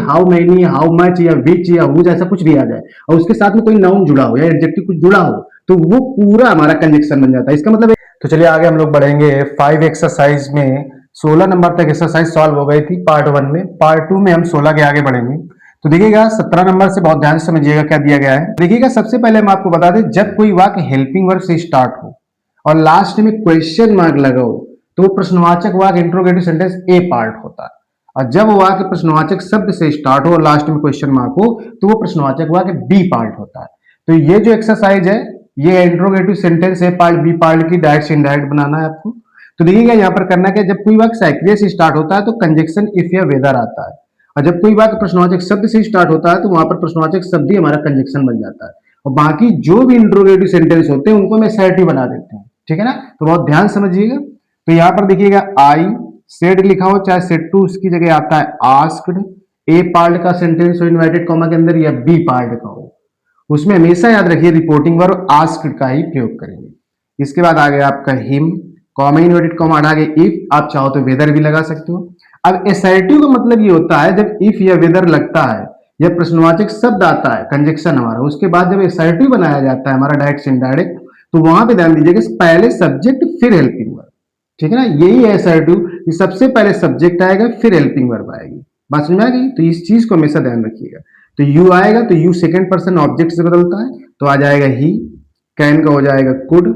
How many, how much या विच या whose ऐसा कुछ भी आ जाए और उसके साथ में कोई नाउन जुड़ा हो या एडजेक्टिव कुछ जुड़ा हो तो वो पूरा हमारा कंजक्शन बन जाता है। इसका मतलब तो चलिए आगे हम लोग बढ़ेंगे 5 एक्सरसाइज में। 16 नंबर तक एक्सरसाइज सॉल्व हो गई थी पार्ट 1 में। पार्ट 2 में हम 16 के आगे बढ़ेंगे। तो देखिएगा 17 नंबर से बहुत ध्यान से समझिएगा क्या दिया गया है। देखिएगा सबसे पहले हम आपको बता दें, जब कोई वाक्य हेल्पिंग वर्ब से स्टार्ट हो और लास्ट में क्वेश्चन मार्क लगा हो तो वो प्रश्नवाचक वाक्य इंट्रोगेटिव सेंटेंस ए पार्ट होता है। और जब वाक्य प्रश्नवाचक शब्द से स्टार्ट हो और लास्ट में क्वेश्चन मार्क हो तो वो प्रश्नवाचक वाक्य बी पार्ट होता है। तो ये जो एक्सरसाइज है ये इंट्रोगेटिव सेंटेंस ए पार्ट बी पार्ट की डायरेक्ट से इनडायरेक्ट बनाना है आपको। तो देखिएगा यहाँ पर करना क्या, जब कोई वाक्य साइक्रिया से स्टार्ट होता है तो कंजक्शन इफ या वेदर आता है, और जब कोई वाक्य प्रश्नवाचक शब्द से स्टार्ट होता है तो वहां पर प्रश्नवाचक शब्द ही हमारा कंजक्शन बन जाता है। और बाकी जो भी इंट्रोगेटिव सेंटेंस होते हैं उनको हम असर्टिव बना देते हैं। ठीक है ना, तो बहुत ध्यान समझिएगा। तो यहाँ पर देखिएगा आई सेड लिखा हो चाहे सेड टू, उसकी जगह आता है आस्क्ड। ए पार्ट का सेंटेंस हो इन्वर्टेड कॉमा के अंदर या बी पार्ट का हो, उसमें हमेशा याद रखिए रिपोर्टिंग वर्ब आस्क्ड का ही प्रयोग करेंगे। इसके बाद आ गया आपका हिम, कॉमा इन्वर्टेड कॉमा हटा के इफ, आप चाहो तो वेदर भी लगा सकते हो। अब असर्टिव का मतलब ये होता है जब इफ या वेदर लगता है या प्रश्नवाचक शब्द आता है कंजक्शन हमारा, उसके बाद जब असर्टिव बनाया जाता है हमारा डायरेक्ट से इनडायरेक्ट, तो वहां पे ध्यान दीजिएगा पहले सब्जेक्ट फिर हेल्पिंग वर्ब। ठीक है ना, यही है असर्टिव कि सबसे पहले सब्जेक्ट आएगा फिर हेल्पिंग वर्ब आएगी। बात समझ में आ गई? तो इस चीज को हमेशा ध्यान रखिएगा। तो यू आएगा तो यू सेकंड पर्सन ऑब्जेक्ट से बदलता है तो आ जाएगा ही, कैन का हो जाएगा कुड,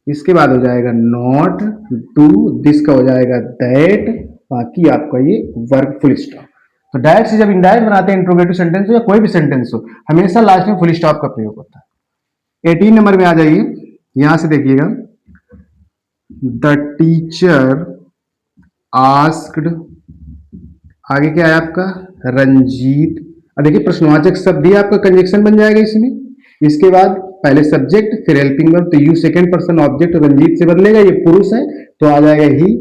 इसके बाद हो जाएगा नॉट, डू, दिस का हो जाएगा दैट, बाकी आपका ये वर्ब फुल स्टॉप। तो डायरेक्ट से जब इनडायरेक्ट बनाते हैं इंट्रोगेटिव सेंटेंस हो या कोई भी सेंटेंस हो हमेशा लास्ट में फुल स्टॉप का प्रयोग होता है। 18 नंबर में आ जाइए, यहां से देखिएगा द टीचर आस्क्ड, आगे क्या है आपका रंजीत। अब देखिए प्रश्नवाचक शब्द ही आपका कंजक्शन बन जाएगा इसमें। इसके बाद पहले सब्जेक्ट फिर हेल्पिंग वर्ब, तो you second person object Ranjit से बदलेगा, ये पुरुष है तो आ जाएगा ही।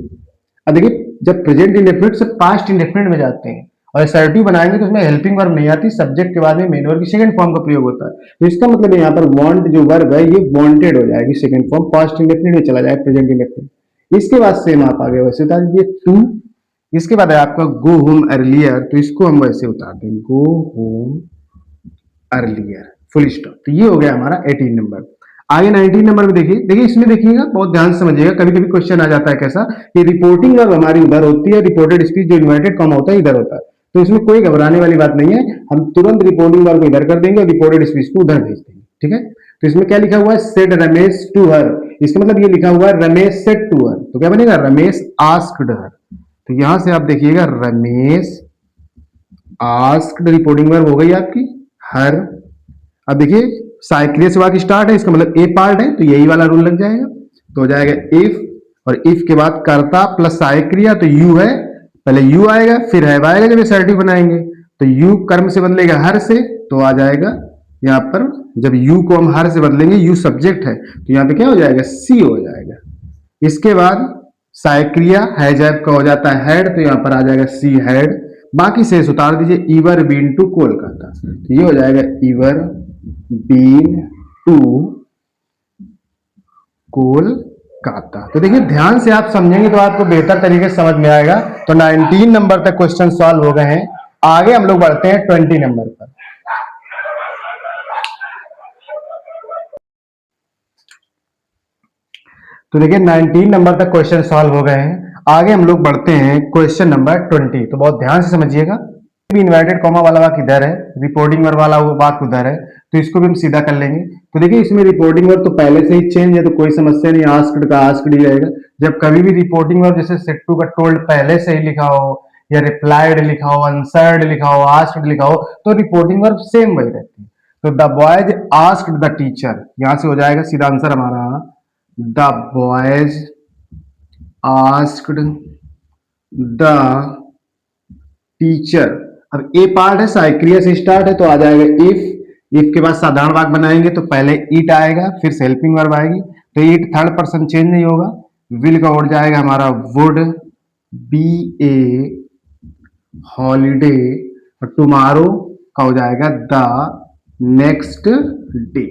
अब देखिए जब प्रेजेंट इंडेफिनिट से पास्ट इंडेफिनिट में जाते हैं और असर्टिव बनाएंगे तो उसमें हेल्पिंग वर्ब नहीं आती, सब्जेक्ट के बाद में मेन वर्ब की सेकंड फॉर्म का प्रयोग होता है। तो इसका मतलब यहाँ पर वांट जो वर्ब है ये वांटेड हो जाएगी सेकंड फॉर्म, पास्ट इंडेफिनिट में चला जाएगा प्रेजेंट इंडेफिनिट। इसके बाद सेम आप आगे वैसे उतार दीजिए टू, इसके बाद है आपका गो होम अर्लियर, तो इसको हम वैसे उतार देंगे go home earlier full stop. तो ये हो गया हमारा 18 नंबर। आगे 19 नंबर में देखिए, देखिए इसमें देखिएगा बहुत ध्यान से समझिएगा, कभी कभी क्वेश्चन आ जाता है कैसा कि रिपोर्टिंग वर्ब हमारी उधर होती है, रिपोर्टेड स्पीच जो इन्वर्टेड कॉमा होता है इधर होता है। तो इसमें कोई घबराने वाली बात नहीं है, हम तुरंत रिपोर्टिंग वर्ब को इधर कर देंगे और रिपोर्टेड स्पीच को उधर भेज देंगे। ठीक है, तो इसमें क्या लिखा हुआ है सेड रमेश टू हर, इसका मतलब ये लिखा हुआ है रमेश सेड टू हर, तो क्या बनेगा रमेश आस्क्ड हर। तो यहां से आप देखिएगा रमेश आस्क्ड रिपोर्टिंग वर्ब हो गई आपकी हर। अब देखिए साइक्रिया से वाक्य स्टार्ट है, इसका मतलब ए पार्ट है तो यही वाला रूल लग जाएगा, तो हो जाएगा इफ, और इफ के बाद कर्ता प्लस साइक्रिया तो यू है, पहले यू आएगा फिर है आएगा जब असर्टिव बनाएंगे, तो यू कर्म से बदलेगा हर से तो आ जाएगा यहाँ पर, जब यू को हम हर से बदलेंगे यू सब्जेक्ट है तो यहाँ पे क्या हो जाएगा सी हो जाएगा। इसके बाद साइक्रिया हैजैब का हो जाता है हेड तो यहाँ पर आ जाएगा सी हेड, बाकी शेष उतार दीजिए इवर बीन टू कोलकाता, तो ये हो जाएगा इवर बीन टू कोलकाता। तो देखिए ध्यान से आप समझेंगे तो आपको बेहतर तरीके से समझ में आएगा। तो 19 नंबर तक क्वेश्चन सॉल्व हो गए हैं। आगे हम लोग बढ़ते हैं 20 नंबर पर। तो देखिए 19 नंबर तक क्वेश्चन सॉल्व हो गए हैं। आगे हम लोग बढ़ते हैं क्वेश्चन नंबर 20। तो बहुत ध्यान से समझिएगा, इन्वर्टेड कॉमा वाला वाक्य इधर है, रिपोर्टिंग वर्ब वाला वो वाक्य उधर है, तो इसको भी हम सीधा कर लेंगे। तो देखिए इसमें रिपोर्टिंग वर्ब तो पहले से ही चेंज है तो कोई समस्या नहीं, आस्क्ड का आस्क्ड ही रहेगा। जब कभी भी रिपोर्टिंग वर्ब जैसे सेड टू का टोल्ड पहले से ही लिखा हो या रिप्लाइड लिखा हो, आंसर्ड लिखा हो, आस्क्ड लिखा हो, तो रिपोर्टिंग वर्ब सेम वही रहती है। तो the boys asked the teacher, यहां से हो जाएगा सीधा आंसर हमारा the boys asked the teacher. अब ए पार्ट है साइक्रिया से स्टार्ट है तो आ जाएगा इफ के बाद साधारण वाक्य बनाएंगे तो पहले इट आएगा फिर हेल्पिंग वर्ब आएगी, तो इट थर्ड पर्सन चेंज नहीं होगा, विल का उड़ जाएगा हमारा वुड बी ए हॉलीडे, और टुमारो का हो जाएगा the next day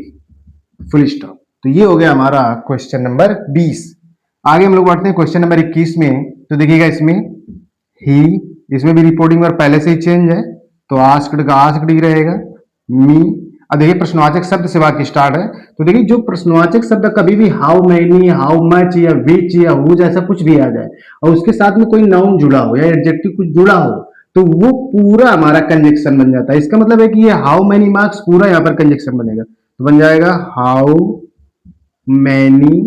full stop. तो ये हो गया हमारा क्वेश्चन नंबर 20। आगे हम लोग बढ़ते हैं क्वेश्चन नंबर 21 में। तो देखिएगा इसमें ही, इसमें भी रिपोर्टिंग वर्ब पहले से ही चेंज है तो आस्क्ड का आस्क्ड ही रहेगा। मी, अब देखिए प्रश्नवाचक शब्द से वाक्य स्टार्ट है, तो देखिए जो प्रश्नवाचक शब्द कभी भी हाउ मैनी, हाउ मच या विच या हु जैसा कुछ भी आ जाए और उसके साथ में कोई नाउन जुड़ा हो या एडजेक्टिव कुछ जुड़ा हो तो वो पूरा हमारा कंजक्शन बन जाता है। इसका मतलब है कि ये हाउ मैनी मार्क्स पूरा यहाँ पर कंजक्शन बनेगा, तो बन जाएगा हाउ मैनी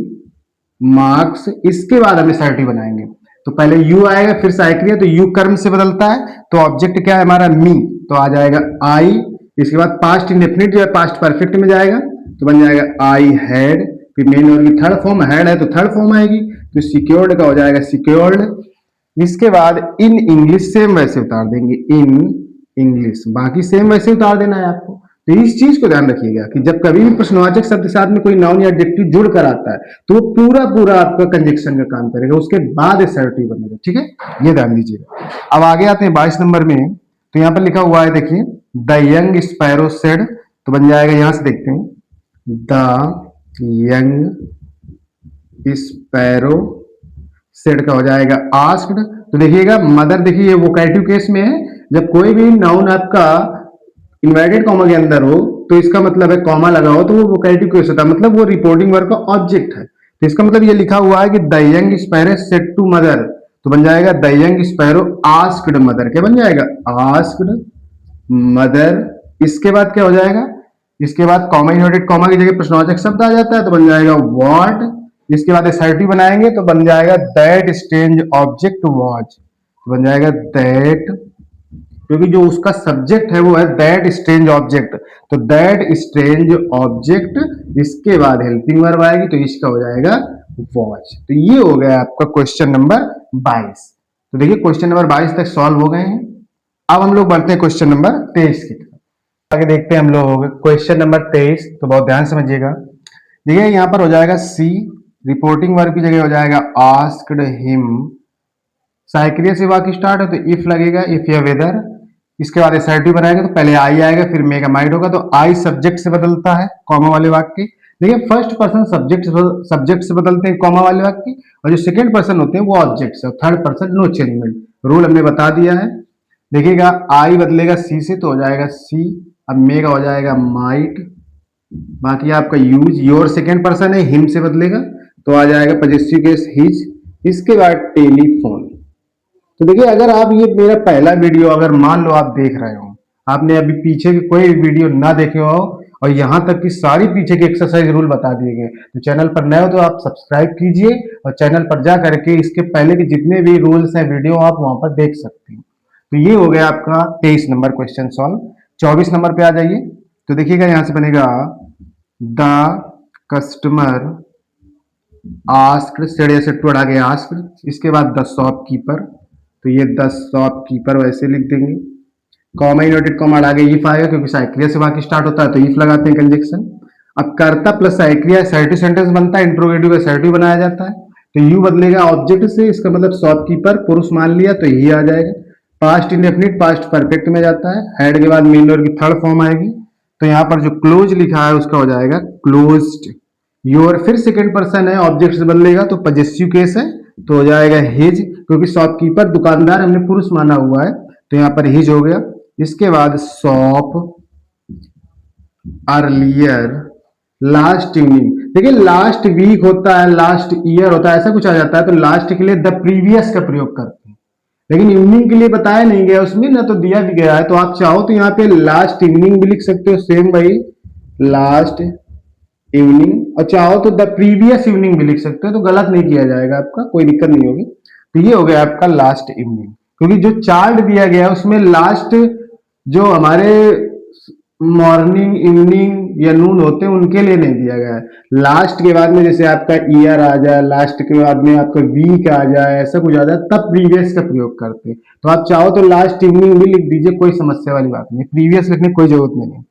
मार्क्स। इसके बाद हम एसर्टिव बनाएंगे, तो पहले यू आएगा फिर साइक्रिया, तो यू कर्म से बदलता है, तो ऑब्जेक्ट क्या है हमारा मी, तो आ जाएगा आई। इसके बाद पास्ट इंडेफिनिट जो है पास्ट परफेक्ट में जाएगा, तो बन जाएगा आई हैड। फिर मेन वर्ब की थर्ड फॉर्म हैड है तो थर्ड फॉर्म आएगी, तो सिक्योर्ड का हो जाएगा सिक्योर्ड। इसके बाद इन इंग्लिश सेम वैसे उतार देंगे, इन इंग्लिश, बाकी सेम वैसे उतार देना है आपको। तो इस चीज को ध्यान रखिएगा कि जब कभी भी प्रश्नवाचक शब्द के साथ में कोई नाउन या एडजेक्टिव जुड़ कर आता है तो वो पूरा पूरा आपका कंजक्शन का काम करेगा, उसके बाद एसर्टिव बनेगा। ठीक है, ये ध्यान दीजिएगा। अब आगे आते हैं 22 नंबर में, तो यहाँ पर लिखा हुआ है देखिए द यंग स्पैरो सेड, तो बन जाएगा, यहां से देखते हैं द यंग स्पैरो सेड का हो जाएगा आस्क्ड। तो देखिएगा मदर, देखिए ये वोकेटिव केस में है, जब कोई भी नाउन आपका इन्वर्टेड कॉमा के अंदर हो तो इसका मतलब है कॉमा लगा हो तो वो वोकेटिव केस होता है, मतलब वो रिपोर्टिंग वर्ब का ऑब्जेक्ट है। तो इसका मतलब ये लिखा हुआ है कि the young sparrow said to mother, तो बन जाएगा the young sparrow asked mother, क्या बन जाएगा आस्क्ड मदर। इसके बाद क्या हो जाएगा, इसके बाद कॉमा इन्वर्टेड कॉमा की जगह प्रश्नवाचक शब्द आ जाता है, तो बन जाएगा व्हाट। इसके बाद एसर्टिव बनाएंगे तो बन जाएगा दैट स्ट्रेंज ऑब्जेक्ट वॉच, तो बन जाएगा दैट, क्योंकि जो उसका सब्जेक्ट है वो है दैट स्ट्रेंज ऑब्जेक्ट, तो दैट स्ट्रेंज ऑब्जेक्ट। इसके बाद हेल्पिंग वर्ब आएगी तो इसका हो जाएगा वॉच। तो ये हो गया आपका क्वेश्चन नंबर 22। तो देखिए क्वेश्चन नंबर 22 तक सॉल्व हो गए हैं। अब हम लोग बढ़ते हैं क्वेश्चन नंबर 23 की तरफ। आगे देखते हैं हम लोग क्वेश्चन नंबर 23, तो बहुत ध्यान समझिएगा। देखिए यहाँ पर हो जाएगा सी, रिपोर्टिंग वर्ब की जगह हो जाएगा आस्क्ड हिम। साइक्रिया से वाक्य स्टार्ट है तो इफ लगेगा, इफ या वेदर। इसके बाद एसर्टिव बनाएगा तो पहले आई आएगा फिर मेक माइड होगा, तो आई सब्जेक्ट से बदलता है कॉमा वाले वाक्य। देखिए फर्स्ट पर्सन सब्जेक्ट से बदलते हैं कॉमा वाले वाक्य, और जो सेकंड पर्सन होते हैं वो ऑब्जेक्ट से, और third person no changement, rule हमने बता दिया है। देखिएगा आई बदलेगा सी से तो हो जाएगा सी, अब मेगा हो जाएगा माइट, बाकी आपका यूज, योर सेकेंड पर्सन है हिम से बदलेगा तो आ जाएगा पजेसिव केस हिज। इसके बाद टेलीफोन। तो देखिए अगर आप ये मेरा पहला वीडियो अगर मान लो आप देख रहे हो, आपने अभी पीछे की कोई वीडियो ना देखे हो और यहाँ तक की सारी पीछे की एक्सरसाइज रूल बता दिए गए, तो चैनल पर नए हो तो आप सब्सक्राइब कीजिए और चैनल पर जा करके इसके पहले के जितने भी रूल्स हैं वीडियो आप वहां पर देख सकते हैं। तो ये हो गया आपका 23 नंबर क्वेश्चन सॉल्व। 24 नंबर पे आ जाइए, तो देखिएगा यहां से बनेगा द कस्टमर आस्क्ड, सेड या सेड टू हटा के आस्क्ड। इसके बाद द शॉपकीपर, तो ये द शॉपकीपर वैसे लिख देंगे, कॉमा इन्वर्टेड कॉमा हटा के इफ आएगा क्योंकि साइक्रिया से वाक्य स्टार्ट होता है तो इफ लगाते हैं कंजक्शन। अब कर्ता प्लस साइक्रिया असर्टिव सेंटेंस बनता है, इंट्रोगेटिव असर्टिव बनाया जाता है, तो यू बदलेगा ऑब्जेक्ट से, इसका मतलब शॉपकीपर पुरुष मान लिया तो ये आ जाएगा। पास्ट इंडेफिनिट पास्ट परफेक्ट में जाता है, हेड के बाद मेन वर्ब की थर्ड फॉर्म आएगी, तो यहाँ पर जो क्लोज लिखा है उसका हो जाएगा क्लोज्ड। योर फिर सेकंड पर्सन है, ऑब्जेक्ट से बदलेगा तो पजेसिव केस है तो हो जाएगा हिज, क्योंकि शॉपकीपर दुकानदार हमने पुरुष माना हुआ है तो यहाँ पर हिज हो गया। इसके बाद शॉप अर्लियर, लास्ट इवनिंग। देखिए लास्ट वीक होता है, लास्ट ईयर होता है, ऐसा कुछ आ जाता है तो लास्ट के लिए द प्रीवियस का प्रयोग करते हैं, लेकिन इवनिंग के लिए बताया नहीं गया उसमें ना, तो दिया भी गया है, तो आप चाहो तो यहाँ पे लास्ट इवनिंग भी लिख सकते हो, सेम वही लास्ट इवनिंग, और चाहो तो द प्रीवियस इवनिंग भी लिख सकते हो, तो गलत नहीं किया जाएगा, आपका कोई दिक्कत नहीं होगी। तो ये हो गया आपका लास्ट इवनिंग, क्योंकि जो चार्ट दिया गया है उसमें लास्ट जो हमारे मॉर्निंग इवनिंग या नून होते हैं उनके लिए नहीं दिया गया है। लास्ट के बाद में जैसे आपका ईयर आ जाए, लास्ट के बाद में आपका वीक आ जाए, ऐसा कुछ आ जाए तब प्रीवियस का प्रयोग करते हैं, तो आप चाहो तो लास्ट इवनिंग भी लिख दीजिए, कोई समस्या वाली बात नहीं, प्रीवियस लिखने की कोई जरूरत नहीं है।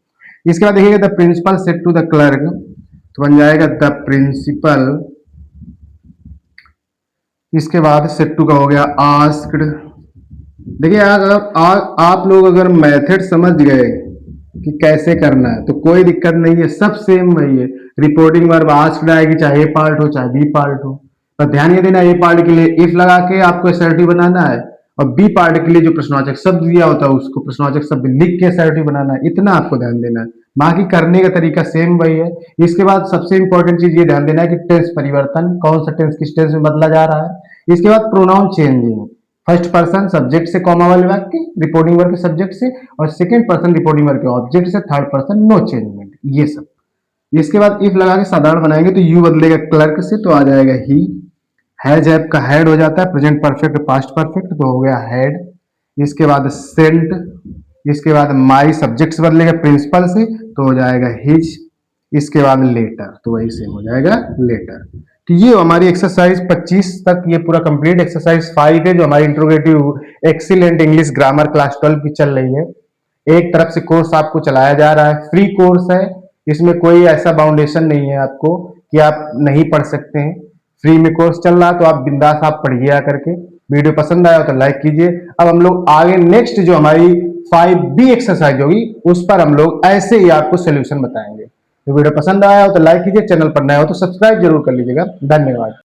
इसके बाद देखिएगा the principal said to the clerk, तो बन जाएगा द प्रिंसिपल। इसके बाद सेड टू का हो गया आस्क्ड। देखिए अगर आप लोग अगर मेथड समझ गए कि कैसे करना है तो कोई दिक्कत नहीं है, सब सेम वही है। रिपोर्टिंग वर्ब आस्क्ड आएगी चाहे ए पार्ट हो चाहे बी पार्ट हो, पर ध्यान ये देना ए पार्ट के लिए इफ लगा के आपको असर्टिव बनाना है, और बी पार्ट के लिए जो प्रश्नवाचक शब्द दिया होता है उसको प्रश्नवाचक शब्द लिख के एसआरटी बनाना है। इतना आपको ध्यान देना है, बाकी करने का तरीका सेम वही है। इसके बाद सबसे इंपॉर्टेंट चीज ये ध्यान देना है कि टेंस परिवर्तन, कौन सा टेंस किस टेंस में बदला जा रहा है। इसके बाद pronoun changing, first person subject से कॉमा वाले वाक्य रिपोर्टिंग वर्ग के सब्जेक्ट से, और सेकंड पर्सन रिपोर्टिंग वर्ग के ऑब्जेक्ट से, थर्ड पर्सन नो चेंजमेंट, ये सब। इसके बाद इफ लगा के साधारण बनाएंगे तो यू बदलेगा क्लर्क से तो आ जाएगा ही, हैज हैव का हैड हो जाता है, प्रेजेंट परफेक्ट पास्ट परफेक्ट तो हो गया हैड। इसके बाद सेंट, इसके बाद माई सब्जेक्ट से बदलेगा प्रिंसिपल से तो हो जाएगा हिज। इसके बाद लेटर तो वही सेम हो जाएगा लेटर। तो ये हमारी एक्सरसाइज 25 तक ये पूरा कंप्लीट। एक्सरसाइज 5 है जो हमारी interrogative excellent English grammar class 12 की चल रही है। एक तरफ से कोर्स आपको चलाया जा रहा है, फ्री कोर्स है, इसमें कोई ऐसा बाउंडेशन नहीं है आपको कि आप नहीं पढ़ सकते हैं। फ्री में कोर्स चल रहा है तो आप बिंदास आप पढ़िए आकर के। वीडियो पसंद आया तो लाइक कीजिए। अब हम लोग आगे नेक्स्ट जो हमारी 5B एक्सरसाइज होगी उस पर हम लोग ऐसे ही आपको सोल्यूशन बताएंगे। तो वीडियो पसंद आया हो तो लाइक कीजिए, चैनल पर नया हो तो सब्सक्राइब जरूर कर लीजिएगा। धन्यवाद।